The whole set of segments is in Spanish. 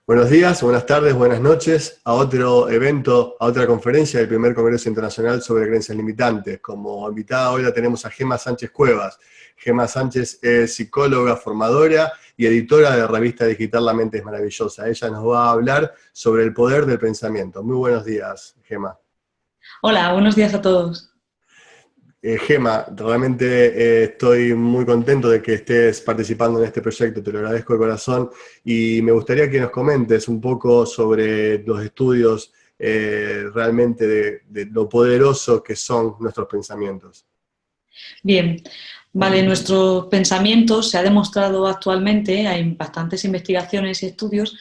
Buenos días, buenas tardes, buenas noches a otro evento, a otra conferencia del primer Congreso Internacional sobre Creencias Limitantes. Como invitada hoy la tenemos a Gemma Sánchez Cuevas. Gemma Sánchez es psicóloga, formadora y editora de la revista digital La Mente es Maravillosa. Ella nos va a hablar sobre el poder del pensamiento. Muy buenos días, Gemma. Hola, buenos días a todos. Gemma, realmente estoy muy contento de que estés participando en este proyecto, te lo agradezco de corazón y me gustaría que nos comentes un poco sobre los estudios realmente de lo poderoso que son nuestros pensamientos. Bien, vale, nuestro pensamiento se ha demostrado actualmente, hay bastantes investigaciones y estudios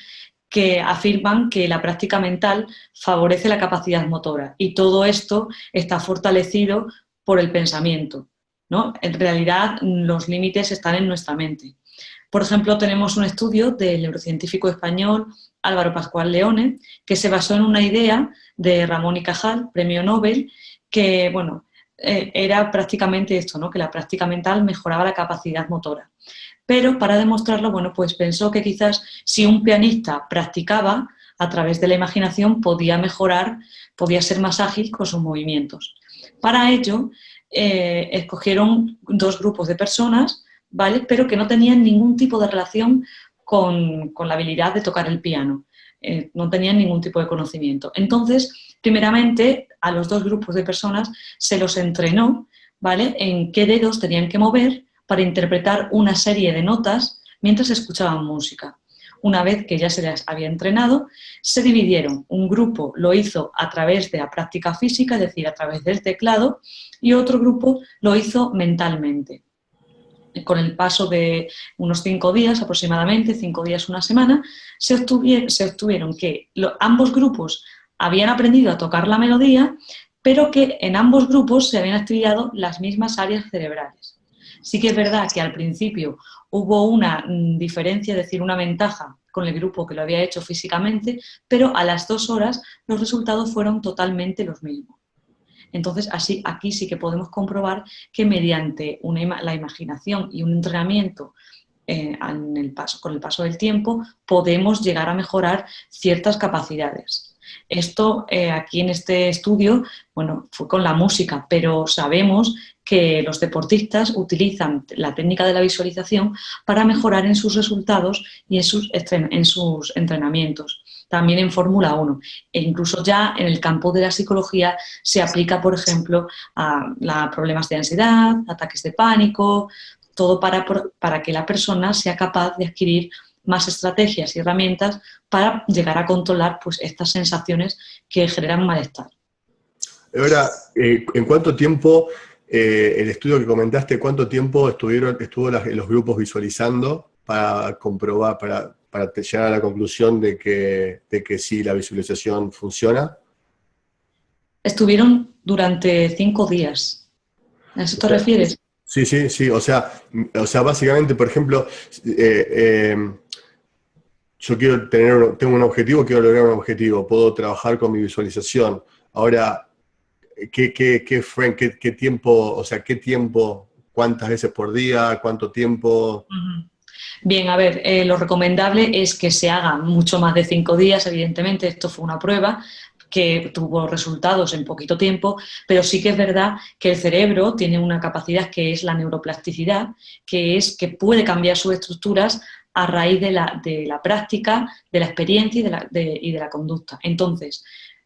que afirman que la práctica mental favorece la capacidad motora y todo esto está fortalecido por el pensamiento, ¿no? En realidad, los límites están en nuestra mente. Por ejemplo, tenemos un estudio del neurocientífico español Álvaro Pascual Leone, que se basó en una idea de Ramón y Cajal, premio Nobel, que, bueno, era prácticamente esto, ¿no? Que la práctica mental mejoraba la capacidad motora. Pero para demostrarlo, bueno, pues pensó que quizás si un pianista practicaba a través de la imaginación podía mejorar, podía ser más ágil con sus movimientos. Para ello, escogieron dos grupos de personas, ¿vale? Pero que no tenían ningún tipo de relación con la habilidad de tocar el piano. No tenían ningún tipo de conocimiento. Entonces, primeramente, a los dos grupos de personas se los entrenó, ¿vale? En qué dedos tenían que mover para interpretar una serie de notas mientras escuchaban música. Una vez que ya se les había entrenado, se dividieron. Un grupo lo hizo a través de la práctica física, es decir, a través del teclado, y otro grupo lo hizo mentalmente. Con el paso de unos 5 días aproximadamente, 5 días, una semana, se obtuvieron que ambos grupos habían aprendido a tocar la melodía, pero que en ambos grupos se habían activado las mismas áreas cerebrales. Sí que es verdad que al principio hubo una diferencia, es decir, una ventaja con el grupo que lo había hecho físicamente, pero a las 2 horas los resultados fueron totalmente los mismos. Entonces, aquí sí que podemos comprobar que mediante la imaginación y un entrenamiento con el paso del tiempo, podemos llegar a mejorar ciertas capacidades. Esto aquí en este estudio, bueno, fue con la música, pero sabemos que los deportistas utilizan la técnica de la visualización para mejorar en sus resultados y en sus entrenamientos. También en Fórmula 1 e incluso ya en el campo de la psicología se aplica, por ejemplo, a problemas de ansiedad, ataques de pánico, todo para que la persona sea capaz de adquirir más estrategias y herramientas para llegar a controlar pues, estas sensaciones que generan malestar. Ahora, ¿en cuánto tiempo, el estudio que comentaste, cuánto tiempo estuvo los grupos visualizando para comprobar, para llegar a la conclusión de que sí, la visualización funciona? Estuvieron durante 5 días. ¿A eso te refieres? Sí, sí, sí, o sea, básicamente, por ejemplo, yo tengo un objetivo, quiero lograr un objetivo, puedo trabajar con mi visualización. Ahora, ¿qué tiempo, o sea, qué tiempo, cuántas veces por día, cuánto tiempo? Bien, a ver, lo recomendable es que se haga mucho más de 5 días, evidentemente, esto fue una prueba que tuvo resultados en poquito tiempo, pero sí que es verdad que el cerebro tiene una capacidad que es la neuroplasticidad, que es que puede cambiar sus estructuras a raíz de la práctica, de la experiencia y de la conducta. Entonces,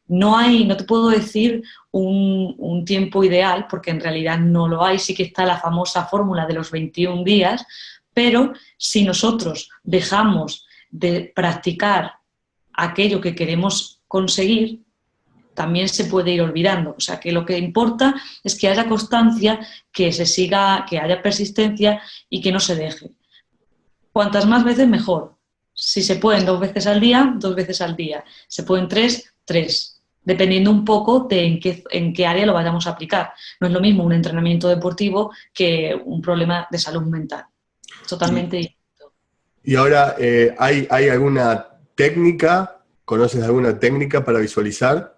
no te puedo decir un tiempo ideal, porque en realidad no lo hay, sí que está la famosa fórmula de los 21 días, pero si nosotros dejamos de practicar aquello que queremos conseguir, también se puede ir olvidando. O sea, que lo que importa es que haya constancia, que se siga, que haya persistencia y que no se deje. Cuantas más veces, mejor. Si se pueden 2 veces al día, 2 veces al día. Se pueden 3, 3. Dependiendo un poco de en qué área lo vayamos a aplicar. No es lo mismo un entrenamiento deportivo que un problema de salud mental. Y, Totalmente distinto. y ahora, ¿hay alguna técnica? ¿Conoces alguna técnica para visualizar?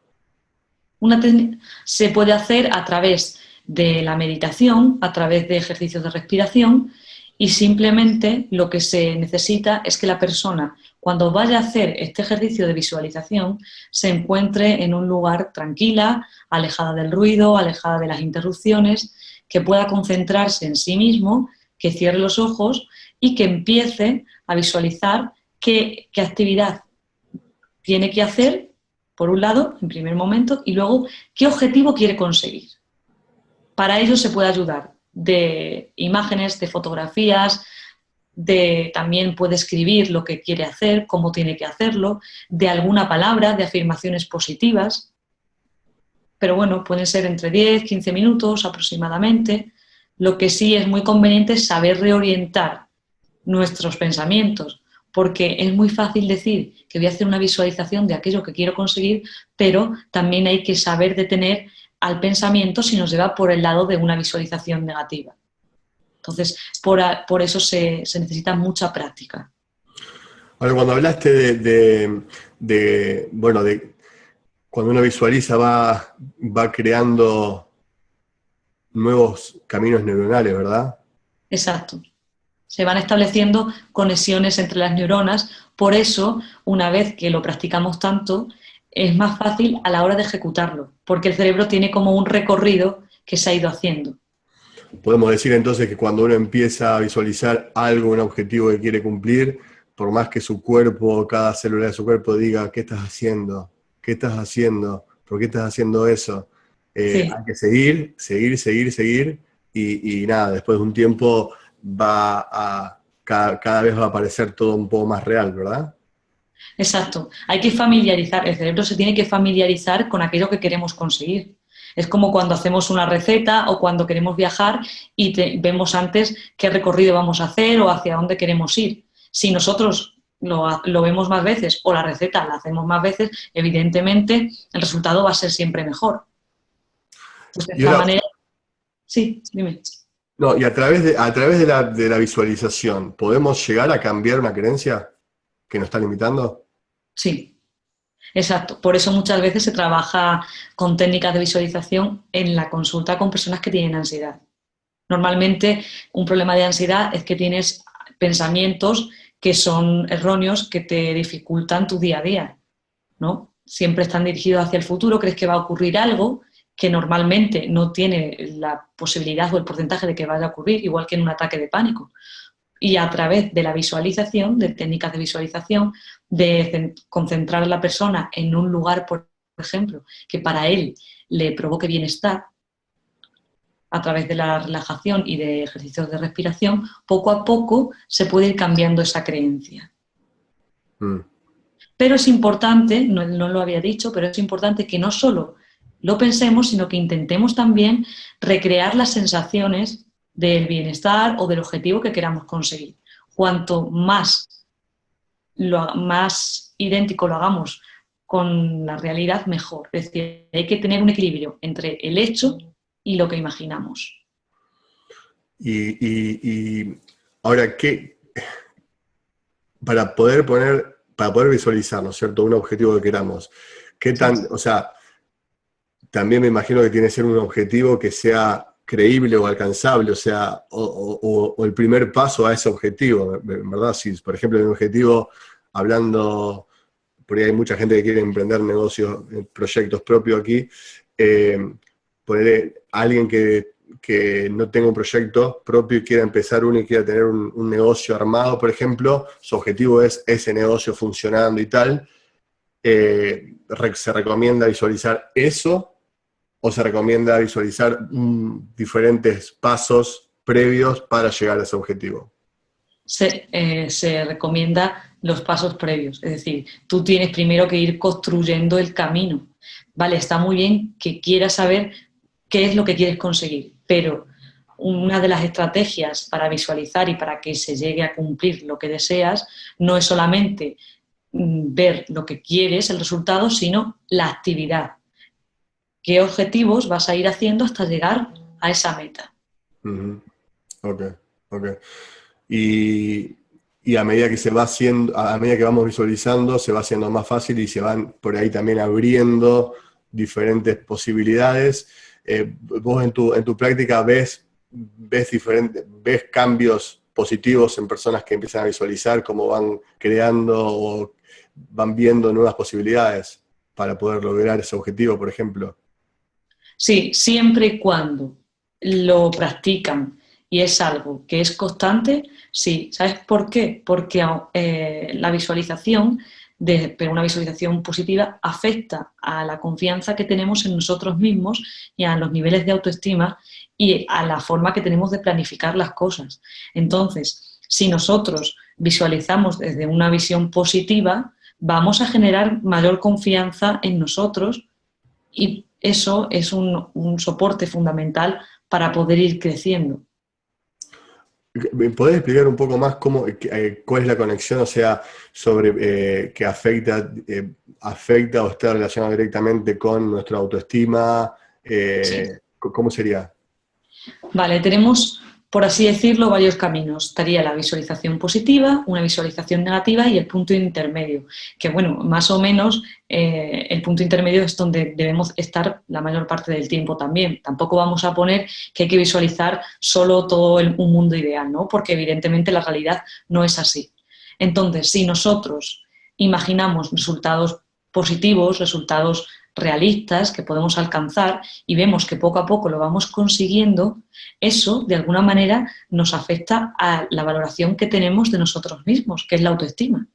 Se puede hacer a través de la meditación, a través de ejercicios de respiración y simplemente lo que se necesita es que la persona, cuando vaya a hacer este ejercicio de visualización, se encuentre en un lugar tranquila, alejada del ruido, alejada de las interrupciones, que pueda concentrarse en sí mismo, que cierre los ojos y que empiece a visualizar qué actividad tiene que hacer, por un lado, en primer momento, y luego qué objetivo quiere conseguir. Para ello se puede ayudar de imágenes, de fotografías, también puede escribir lo que quiere hacer, cómo tiene que hacerlo, de alguna palabra, de afirmaciones positivas. Pero bueno, pueden ser entre 10, 15 minutos aproximadamente. Lo que sí es muy conveniente es saber reorientar nuestros pensamientos, porque es muy fácil decir que voy a hacer una visualización de aquello que quiero conseguir, pero también hay que saber detener al pensamiento si nos lleva por el lado de una visualización negativa. Entonces, por eso se necesita mucha práctica. Ahora, cuando hablaste bueno, de cuando uno visualiza va creando nuevos caminos neuronales, ¿verdad? Exacto. Se van estableciendo conexiones entre las neuronas, por eso, una vez que lo practicamos tanto, es más fácil a la hora de ejecutarlo, porque el cerebro tiene como un recorrido que se ha ido haciendo. Podemos decir entonces que cuando uno empieza a visualizar algo, un objetivo que quiere cumplir, por más que su cuerpo, cada célula de su cuerpo diga, ¿qué estás haciendo? ¿Qué estás haciendo? ¿Por qué estás haciendo eso? Sí. Hay que seguir, y nada, después de un tiempo cada vez va a parecer todo un poco más real, ¿verdad? Exacto. Hay que familiarizar, el cerebro se tiene que familiarizar con aquello que queremos conseguir. Es como cuando hacemos una receta o cuando queremos viajar y vemos antes qué recorrido vamos a hacer o hacia dónde queremos ir. Si nosotros lo vemos más veces o la receta la hacemos más veces, evidentemente el resultado va a ser siempre mejor. Pues de Y esta ahora, manera, sí, dime. no, y a través de la visualización, ¿podemos llegar a cambiar una creencia que nos está limitando? Sí, exacto. Por eso muchas veces se trabaja con técnicas de visualización en la consulta con personas que tienen ansiedad. Normalmente un problema de ansiedad es que tienes pensamientos que son erróneos, que te dificultan tu día a día, ¿no? Siempre están dirigidos hacia el futuro, crees que va a ocurrir algo que normalmente no tiene la posibilidad o el porcentaje de que vaya a ocurrir, igual que en un ataque de pánico. Y a través de la visualización, de técnicas de visualización, de concentrar a la persona en un lugar, por ejemplo, que para él le provoque bienestar, a través de la relajación y de ejercicios de respiración, poco a poco se puede ir cambiando esa creencia. Mm. Pero es importante, no lo había dicho, pero es importante que no solo lo pensemos, sino que intentemos también recrear las sensaciones del bienestar o del objetivo que queramos conseguir. Cuanto más idéntico lo hagamos con la realidad, mejor. Es decir, hay que tener un equilibrio entre el hecho y lo que imaginamos. Y ahora, para poder visualizar, ¿no es cierto?, un objetivo que queramos, o sea, también me imagino que tiene que ser un objetivo que sea creíble o alcanzable, o sea, o el primer paso a ese objetivo, ¿verdad? Si, por ejemplo, un objetivo, hablando, porque hay mucha gente que quiere emprender negocios, proyectos propios aquí, poner alguien que no tenga un proyecto propio y quiera empezar uno y quiera tener un negocio armado, por ejemplo, su objetivo es ese negocio funcionando y tal, se recomienda visualizar eso, o se recomienda visualizar diferentes pasos previos para llegar a ese objetivo. Se recomienda los pasos previos, es decir, tú tienes primero que ir construyendo el camino. Vale, está muy bien que quieras saber qué es lo que quieres conseguir, pero una de las estrategias para visualizar y para que se llegue a cumplir lo que deseas no es solamente ver lo que quieres, el resultado, sino la actividad. ¿Qué objetivos vas a ir haciendo hasta llegar a esa meta? Uh-huh. Ok. Y a medida que se va haciendo, a medida que vamos visualizando, se va haciendo más fácil y se van por ahí también abriendo diferentes posibilidades. Vos en tu práctica ves cambios positivos en personas que empiezan a visualizar cómo van creando o van viendo nuevas posibilidades para poder lograr ese objetivo, por ejemplo. Sí, siempre y cuando lo practican y es algo que es constante, sí. ¿Sabes por qué? Porque la visualización, pero una visualización positiva, afecta a la confianza que tenemos en nosotros mismos y a los niveles de autoestima y a la forma que tenemos de planificar las cosas. Entonces, si nosotros visualizamos desde una visión positiva, vamos a generar mayor confianza en nosotros y eso es un soporte fundamental para poder ir creciendo. ¿Me podés explicar un poco más cuál es la conexión, o sea, sobre que afecta o está relacionado directamente con nuestra autoestima? Sí. ¿Cómo sería? Vale, tenemos, por así decirlo, varios caminos. Estaría la visualización positiva, una visualización negativa y el punto intermedio, que bueno, más o menos el punto intermedio es donde debemos estar la mayor parte del tiempo también. Tampoco vamos a poner que hay que visualizar solo todo un mundo ideal, ¿no? Porque evidentemente la realidad no es así. Entonces, si nosotros imaginamos resultados positivos, resultados realistas que podemos alcanzar y vemos que poco a poco lo vamos consiguiendo, eso de alguna manera nos afecta a la valoración que tenemos de nosotros mismos, que es la autoestima.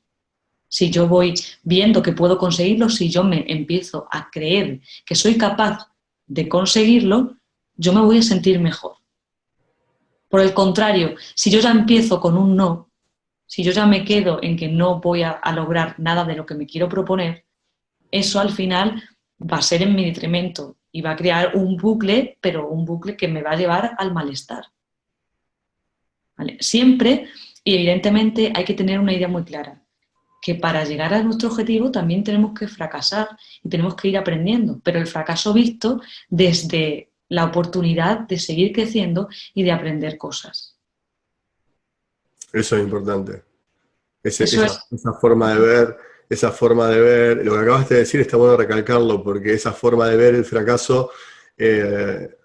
Si yo voy viendo que puedo conseguirlo, si yo me empiezo a creer que soy capaz de conseguirlo, yo me voy a sentir mejor. Por el contrario, si yo ya empiezo con un no, si yo ya me quedo en que no voy a lograr nada de lo que me quiero proponer, eso al final va a ser en mi detrimento y va a crear un bucle, pero un bucle que me va a llevar al malestar. ¿Vale? Siempre, y evidentemente, hay que tener una idea muy clara, que para llegar a nuestro objetivo también tenemos que fracasar y tenemos que ir aprendiendo, pero el fracaso visto desde la oportunidad de seguir creciendo y de aprender cosas. Eso es importante. Eso es, Esa forma de ver, lo que acabaste de decir está bueno recalcarlo, porque esa forma de ver el fracaso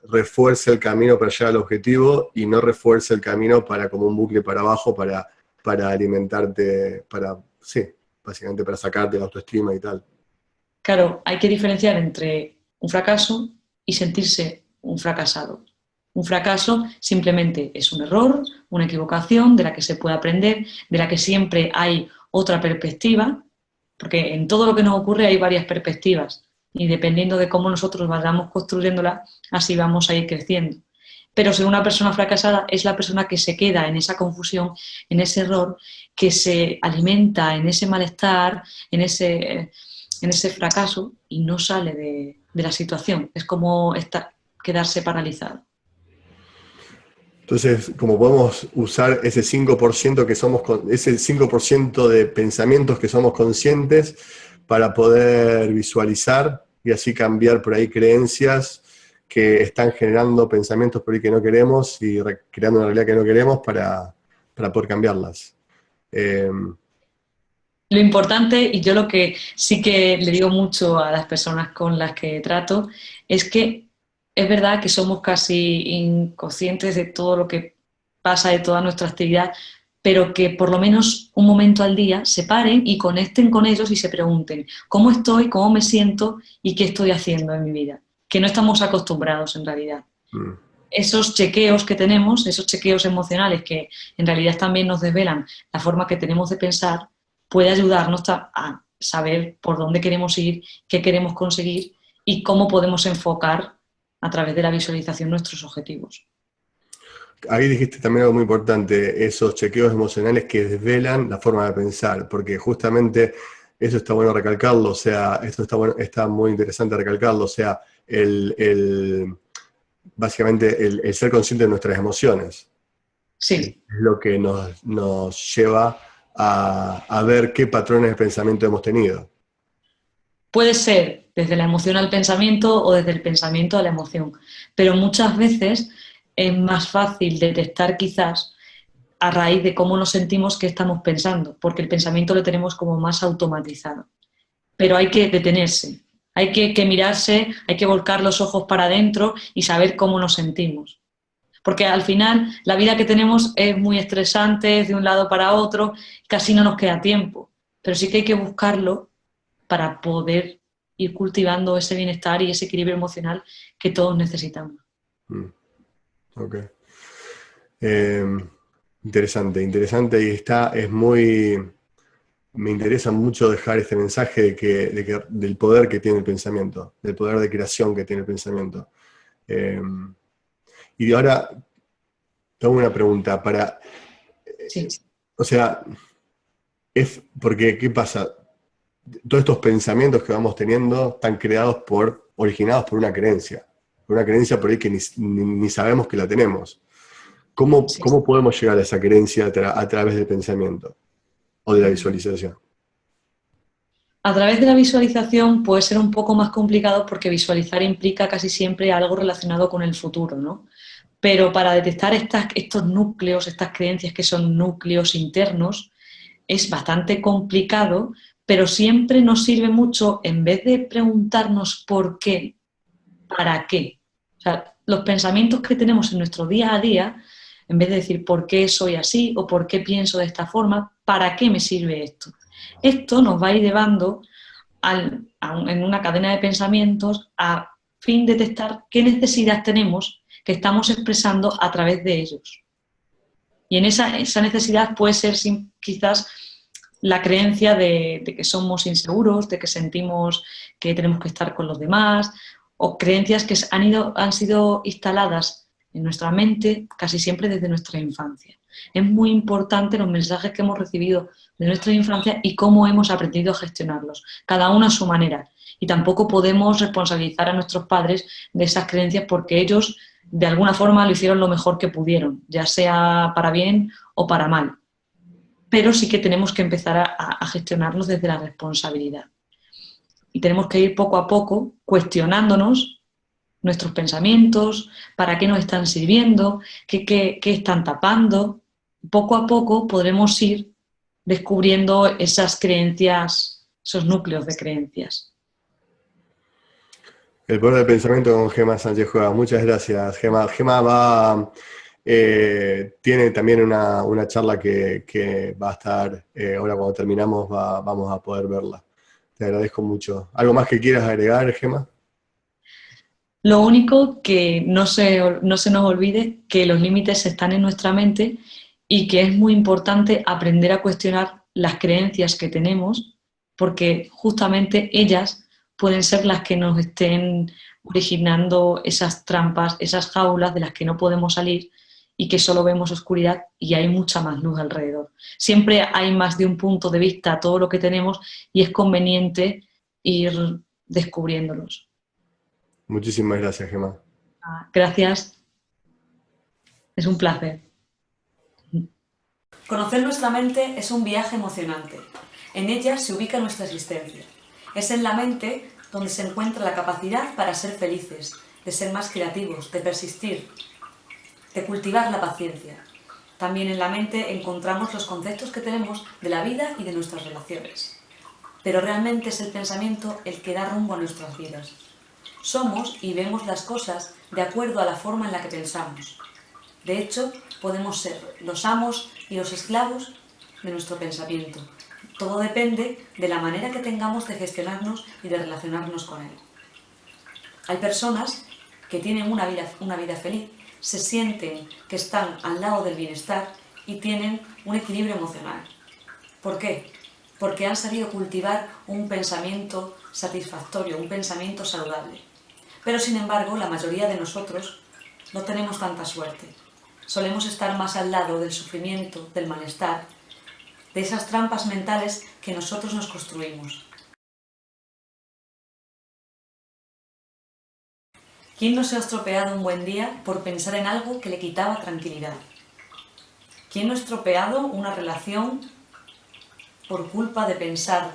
refuerza el camino para llegar al objetivo y no refuerza el camino para como un bucle para abajo, para alimentarte, sí, básicamente para sacarte la autoestima y tal. claro, hay que diferenciar entre un fracaso y sentirse un fracasado. Un fracaso simplemente es un error, una equivocación de la que se puede aprender, de la que siempre hay otra perspectiva, porque en todo lo que nos ocurre hay varias perspectivas y dependiendo de cómo nosotros vayamos construyéndola, así vamos a ir creciendo. Pero ser una persona fracasada es la persona que se queda en esa confusión, en ese error, que se alimenta en ese malestar, en ese fracaso y no sale de la situación. Es como quedarse paralizado. Entonces, como podemos usar ese 5% ese 5% de pensamientos que somos conscientes para poder visualizar y así cambiar por ahí creencias que están generando pensamientos por ahí que no queremos y creando una realidad que no queremos para poder cambiarlas. Lo importante, y yo lo que sí que le digo mucho a las personas con las que trato, es que es verdad que somos casi inconscientes de todo lo que pasa, de toda nuestra actividad, pero que por lo menos un momento al día se paren y conecten con ellos y se pregunten cómo estoy, cómo me siento y qué estoy haciendo en mi vida, que no estamos acostumbrados en realidad. Mm. Esos chequeos que tenemos, esos chequeos emocionales que en realidad también nos desvelan la forma que tenemos de pensar, puede ayudarnos a saber por dónde queremos ir, qué queremos conseguir y cómo podemos enfocar a través de la visualización nuestros objetivos. Ahí dijiste también algo muy importante, esos chequeos emocionales que desvelan la forma de pensar, porque justamente eso está bueno recalcarlo, o sea, esto está muy interesante recalcarlo, o sea, básicamente el ser consciente de nuestras emociones. Es Sí, lo que nos lleva a ver qué patrones de pensamiento hemos tenido. puede ser desde la emoción al pensamiento o desde el pensamiento a la emoción, pero muchas veces es más fácil detectar quizás a raíz de cómo nos sentimos qué estamos pensando, porque el pensamiento lo tenemos como más automatizado. Pero hay que detenerse, hay que mirarse, hay que volcar los ojos para adentro y saber cómo nos sentimos. Porque al final la vida que tenemos es muy estresante, es de un lado para otro, casi no nos queda tiempo. Pero sí que hay que buscarlo para poder ir cultivando ese bienestar y ese equilibrio emocional que todos necesitamos. Mm, ok. Eh, Interesante, interesante y es muy... Me interesa mucho dejar este mensaje del poder que tiene el pensamiento, del poder de creación que tiene el pensamiento. Eh, y ahora tengo una pregunta Sí. o sea, porque, ¿qué pasa? Todos estos pensamientos que vamos teniendo están originados por una creencia por ahí que ni sabemos que la tenemos. Sí. ¿Cómo podemos llegar a esa creencia a través del pensamiento o de la visualización? A través de la visualización puede ser un poco más complicado porque visualizar implica casi siempre algo relacionado con el futuro, ¿no? Pero para detectar estos núcleos, estas creencias que son núcleos internos, es bastante complicado, pero siempre nos sirve mucho, en vez de preguntarnos por qué, ¿para qué? O sea, los pensamientos que tenemos en nuestro día a día, en vez de decir por qué soy así o por qué pienso de esta forma, ¿para qué me sirve esto? Esto nos va a ir llevando en una cadena de pensamientos a fin de detectar qué necesidad tenemos que estamos expresando a través de ellos. Y en esa necesidad puede ser quizás la creencia de que somos inseguros, de que sentimos que tenemos que estar con los demás, o creencias que han sido instaladas en nuestra mente casi siempre desde nuestra infancia. Es muy importante los mensajes que hemos recibido de nuestra infancia y cómo hemos aprendido a gestionarlos, cada uno a su manera. Y tampoco podemos responsabilizar a nuestros padres de esas creencias porque ellos de alguna forma lo hicieron lo mejor que pudieron, ya sea para bien o para mal. Pero sí que tenemos que empezar a gestionarlos desde la responsabilidad. Y tenemos que ir poco a poco cuestionándonos nuestros pensamientos, para qué nos están sirviendo, qué están tapando. Poco a poco podremos ir descubriendo esas creencias, esos núcleos de creencias. El poder del pensamiento con Gema Sánchez Juega. Muchas gracias, Gema. Tiene también una charla que va a estar, ahora cuando terminamos vamos a poder verla. Te agradezco mucho. ¿Algo más que quieras agregar, Gema? Lo único que no se nos olvide que los límites están en nuestra mente y que es muy importante aprender a cuestionar las creencias que tenemos, porque justamente ellas pueden ser las que nos estén originando esas trampas, esas jaulas de las que no podemos salir y que solo vemos oscuridad y hay mucha más luz alrededor. Siempre hay más de un punto de vista a todo lo que tenemos y es conveniente ir descubriéndolos. Muchísimas gracias, Gema. Gracias, es un placer. Conocer nuestra mente es un viaje emocionante. En ella se ubica nuestra existencia. Es en la mente donde se encuentra la capacidad para ser felices, de ser más creativos, de persistir, de cultivar la paciencia. También en la mente encontramos los conceptos que tenemos de la vida y de nuestras relaciones. Pero realmente es el pensamiento el que da rumbo a nuestras vidas. Somos y vemos las cosas de acuerdo a la forma en la que pensamos. De hecho, podemos ser los amos y los esclavos de nuestro pensamiento. Todo depende de la manera que tengamos de gestionarnos y de relacionarnos con él. Hay personas que tienen una vida feliz, se sienten que están al lado del bienestar y tienen un equilibrio emocional. ¿Por qué? Porque han sabido cultivar un pensamiento satisfactorio, un pensamiento saludable. Pero sin embargo, la mayoría de nosotros no tenemos tanta suerte. Solemos estar más al lado del sufrimiento, del malestar, de esas trampas mentales que nosotros nos construimos. ¿Quién no se ha estropeado un buen día por pensar en algo que le quitaba tranquilidad? ¿Quién no ha estropeado una relación por culpa de pensar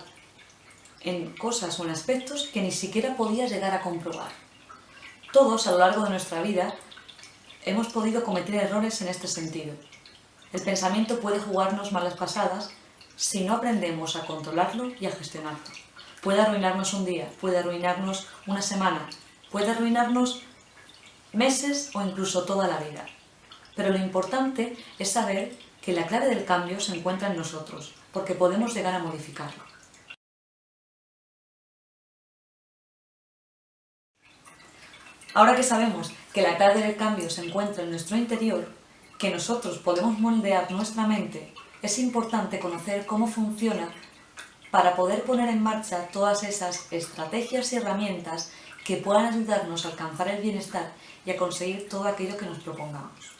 en cosas o en aspectos que ni siquiera podías llegar a comprobar? Todos, a lo largo de nuestra vida, hemos podido cometer errores en este sentido. El pensamiento puede jugarnos malas pasadas si no aprendemos a controlarlo y a gestionarlo. Puede arruinarnos un día, puede arruinarnos una semana, puede arruinarnos meses o incluso toda la vida. Pero lo importante es saber que la clave del cambio se encuentra en nosotros, porque podemos llegar a modificarlo. Ahora que sabemos que la clave del cambio se encuentra en nuestro interior, que nosotros podemos moldear nuestra mente, es importante conocer cómo funciona para poder poner en marcha todas esas estrategias y herramientas que puedan ayudarnos a alcanzar el bienestar y a conseguir todo aquello que nos propongamos.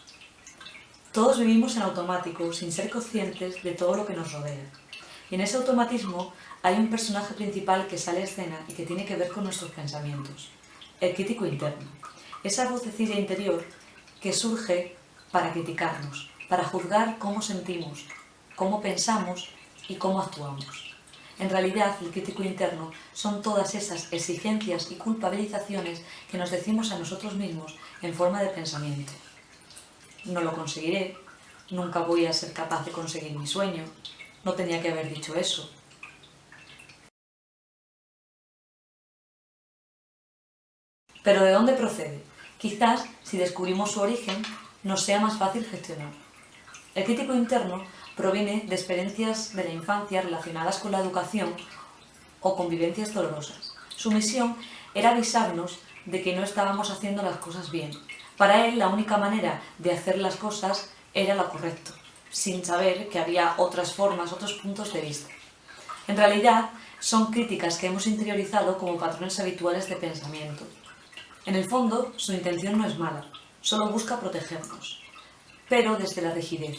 Todos vivimos en automático sin ser conscientes de todo lo que nos rodea. Y en ese automatismo hay un personaje principal que sale a escena y que tiene que ver con nuestros pensamientos, el crítico interno. Esa vocecilla interior que surge para criticarnos, para juzgar cómo sentimos, cómo pensamos y cómo actuamos. En realidad, el crítico interno son todas esas exigencias y culpabilizaciones que nos decimos a nosotros mismos en forma de pensamiento. No lo conseguiré, nunca voy a ser capaz de conseguir mi sueño, no tenía que haber dicho eso. ¿Pero de dónde procede? Quizás, si descubrimos su origen, nos sea más fácil gestionar. El crítico interno proviene de experiencias de la infancia relacionadas con la educación o con vivencias dolorosas. Su misión era avisarnos de que no estábamos haciendo las cosas bien. Para él, la única manera de hacer las cosas era lo correcto, sin saber que había otras formas, otros puntos de vista. En realidad, son críticas que hemos interiorizado como patrones habituales de pensamiento. En el fondo, su intención no es mala, solo busca protegernos, pero desde la rigidez.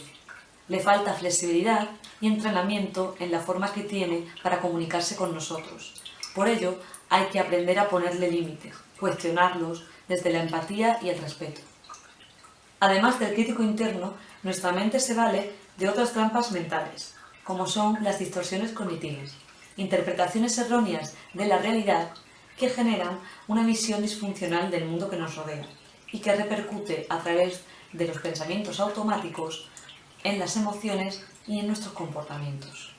Le falta flexibilidad y entrenamiento en la forma que tiene para comunicarse con nosotros. Por ello, hay que aprender a ponerle límites, cuestionarlos desde la empatía y el respeto. Además del crítico interno, nuestra mente se vale de otras trampas mentales, como son las distorsiones cognitivas, interpretaciones erróneas de la realidad que generan una visión disfuncional del mundo que nos rodea y que repercute a través de los pensamientos automáticos en las emociones y en nuestros comportamientos.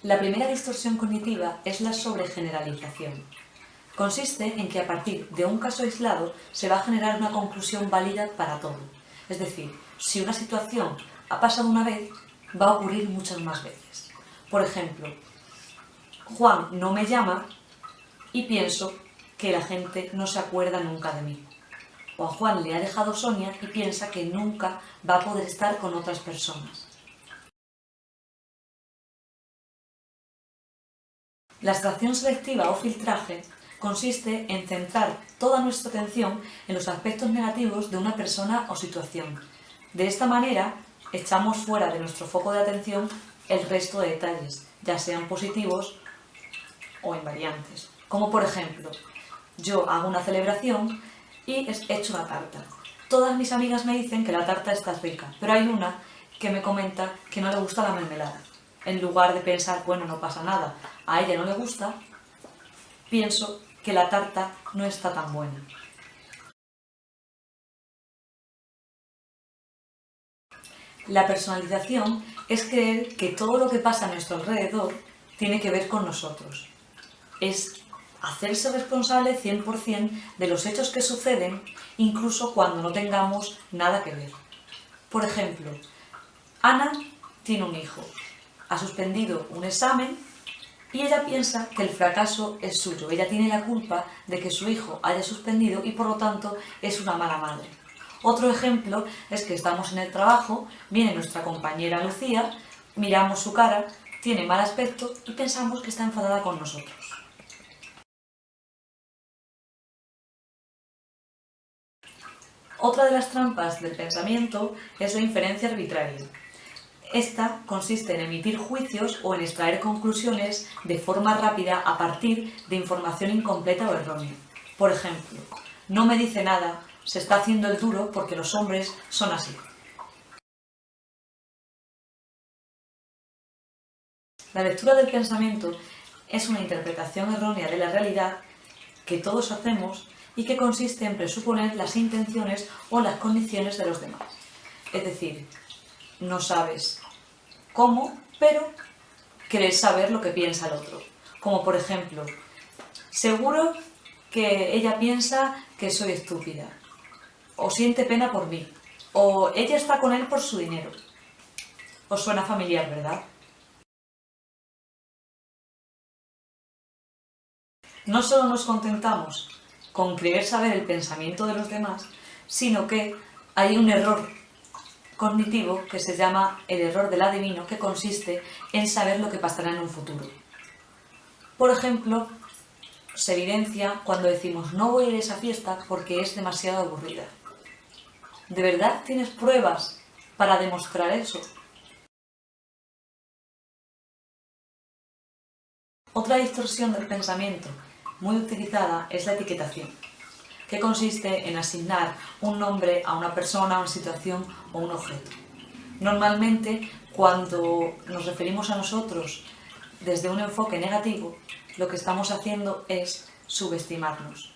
La primera distorsión cognitiva es la sobregeneralización. Consiste en que a partir de un caso aislado se va a generar una conclusión válida para todo. Es decir, si una situación ha pasado una vez, va a ocurrir muchas más veces. Por ejemplo, Juan no me llama y pienso que la gente no se acuerda nunca de mí. O a Juan le ha dejado Sonia y piensa que nunca va a poder estar con otras personas. La extracción selectiva o filtraje consiste en centrar toda nuestra atención en los aspectos negativos de una persona o situación. De esta manera, echamos fuera de nuestro foco de atención el resto de detalles, ya sean positivos o invariantes. Como por ejemplo, yo hago una celebración y he hecho una tarta. Todas mis amigas me dicen que la tarta está rica, pero hay una que me comenta que no le gusta la mermelada. En lugar de pensar, bueno, no pasa nada, a ella no le gusta, pienso que la tarta no está tan buena. La personalización es creer que todo lo que pasa a nuestro alrededor tiene que ver con nosotros. Es hacerse responsable 100% de los hechos que suceden, incluso cuando no tengamos nada que ver. Por ejemplo, Ana tiene un hijo, ha suspendido un examen y ella piensa que el fracaso es suyo. Ella tiene la culpa de que su hijo haya suspendido y por lo tanto es una mala madre. Otro ejemplo es que estamos en el trabajo, viene nuestra compañera Lucía, miramos su cara, tiene mal aspecto y pensamos que está enfadada con nosotros. Otra de las trampas del pensamiento es la inferencia arbitraria. Esta consiste en emitir juicios o en extraer conclusiones de forma rápida a partir de información incompleta o errónea. Por ejemplo, no me dice nada, se está haciendo el duro porque los hombres son así. La lectura del pensamiento es una interpretación errónea de la realidad que todos hacemos y que consiste en presuponer las intenciones o las condiciones de los demás. Es decir, no sabes cómo, pero crees saber lo que piensa el otro. como por ejemplo, seguro que ella piensa que soy estúpida, o siente pena por mí, o ella está con él por su dinero. Os suena familiar, ¿verdad? No solo nos contentamos con creer saber el pensamiento de los demás, sino que hay un error cognitivo que se llama el error del adivino, que consiste en saber lo que pasará en un futuro. Por ejemplo, se evidencia cuando decimos no voy a ir a esa fiesta porque es demasiado aburrida. ¿De verdad tienes pruebas para demostrar eso? Otra distorsión del pensamiento muy utilizada es la etiquetación, que consiste en asignar un nombre a una persona, a una situación o un objeto. Normalmente, cuando nos referimos a nosotros desde un enfoque negativo, lo que estamos haciendo es subestimarnos.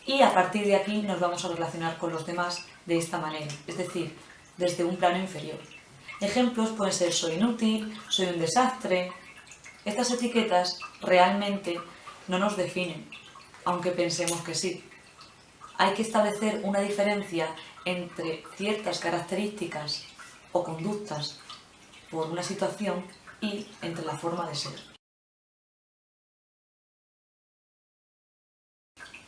Y a partir de aquí nos vamos a relacionar con los demás de esta manera, es decir, desde un plano inferior. Ejemplos pueden ser soy inútil, soy un desastre. Estas etiquetas realmente no nos definen, aunque pensemos que sí. Hay que establecer una diferencia entre ciertas características o conductas por una situación y entre la forma de ser.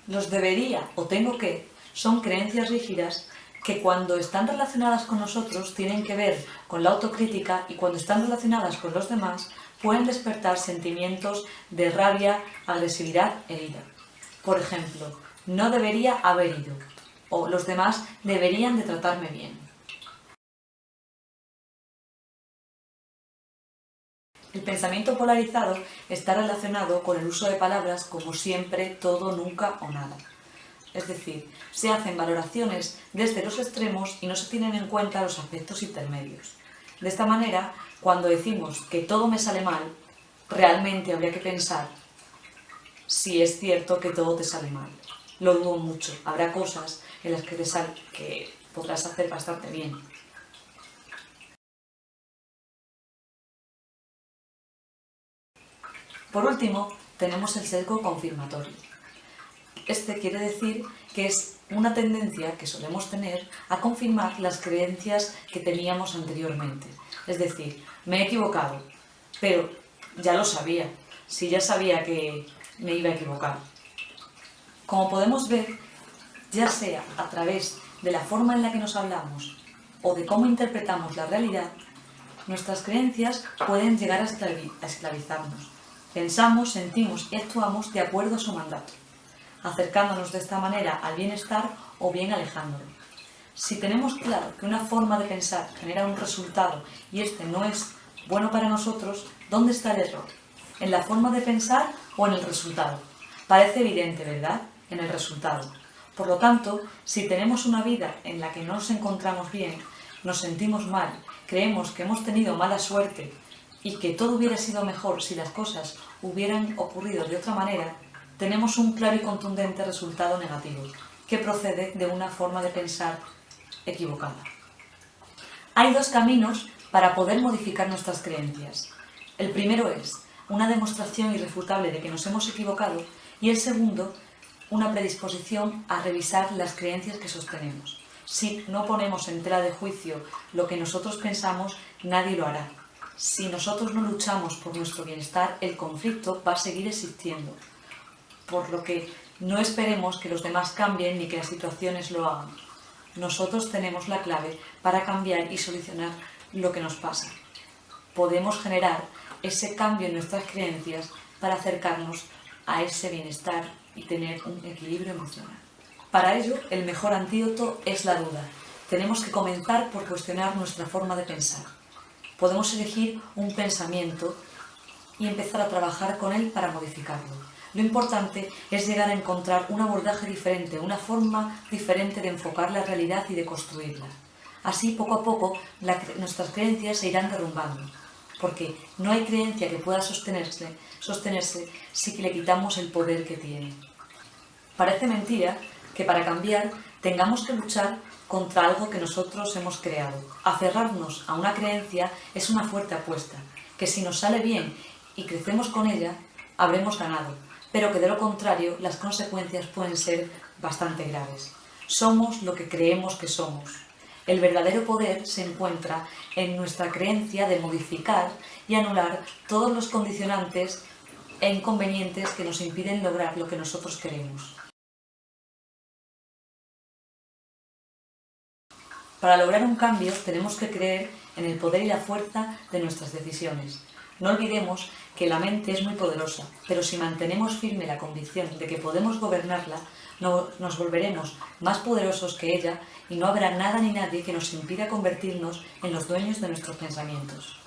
Los debería o tengo que son creencias rígidas que cuando están relacionadas con nosotros tienen que ver con la autocrítica y cuando están relacionadas con los demás pueden despertar sentimientos de rabia, agresividad e ira. Por ejemplo, no debería haber ido o los demás deberían de tratarme bien. El pensamiento polarizado está relacionado con el uso de palabras como siempre, todo, nunca o nada. Es decir, se hacen valoraciones desde los extremos y no se tienen en cuenta los aspectos intermedios. De esta manera, cuando decimos que todo me sale mal, realmente habría que pensar si es cierto que todo te sale mal. Lo dudo mucho. Habrá cosas en las que podrás hacer bastante bien. Por último, tenemos el sesgo confirmatorio. Este quiere decir que es una tendencia que solemos tener a confirmar las creencias que teníamos anteriormente. Es decir, me he equivocado, pero ya lo sabía, si ya sabía que me iba a equivocar. Como podemos ver, ya sea a través de la forma en la que nos hablamos o de cómo interpretamos la realidad, nuestras creencias pueden llegar a esclavizarnos. Pensamos, sentimos y actuamos de acuerdo a su mandato, acercándonos de esta manera al bienestar o bien alejándolo. Si tenemos claro que una forma de pensar genera un resultado y este no es bueno para nosotros, ¿dónde está el error? ¿En la forma de pensar o en el resultado? Parece evidente, ¿verdad? En el resultado. Por lo tanto, si tenemos una vida en la que no nos encontramos bien, nos sentimos mal, creemos que hemos tenido mala suerte y que todo hubiera sido mejor si las cosas hubieran ocurrido de otra manera, tenemos un claro y contundente resultado negativo, que procede de una forma de pensar equivocada. Hay dos caminos para poder modificar nuestras creencias. El primero es una demostración irrefutable de que nos hemos equivocado y el segundo, una predisposición a revisar las creencias que sostenemos. Si no ponemos en tela de juicio lo que nosotros pensamos, nadie lo hará. Si nosotros no luchamos por nuestro bienestar, el conflicto va a seguir existiendo. Por lo que no esperemos que los demás cambien ni que las situaciones lo hagan. Nosotros tenemos la clave para cambiar y solucionar lo que nos pasa. Podemos generar ese cambio en nuestras creencias para acercarnos a ese bienestar y tener un equilibrio emocional. Para ello, el mejor antídoto es la duda. Tenemos que comenzar por cuestionar nuestra forma de pensar. Podemos elegir un pensamiento y empezar a trabajar con él para modificarlo. Lo importante es llegar a encontrar un abordaje diferente, una forma diferente de enfocar la realidad y de construirla. Así, poco a poco, nuestras creencias se irán derrumbando, porque no hay creencia que pueda sostenerse si le quitamos el poder que tiene. Parece mentira que para cambiar tengamos que luchar contra algo que nosotros hemos creado. Aferrarnos a una creencia es una fuerte apuesta, que si nos sale bien y crecemos con ella, habremos ganado, pero que de lo contrario las consecuencias pueden ser bastante graves. Somos lo que creemos que somos. El verdadero poder se encuentra en nuestra creencia de modificar y anular todos los condicionantes e inconvenientes que nos impiden lograr lo que nosotros queremos. Para lograr un cambio tenemos que creer en el poder y la fuerza de nuestras decisiones. No olvidemos que la mente es muy poderosa, pero si mantenemos firme la convicción de que podemos gobernarla, nos volveremos más poderosos que ella y no habrá nada ni nadie que nos impida convertirnos en los dueños de nuestros pensamientos.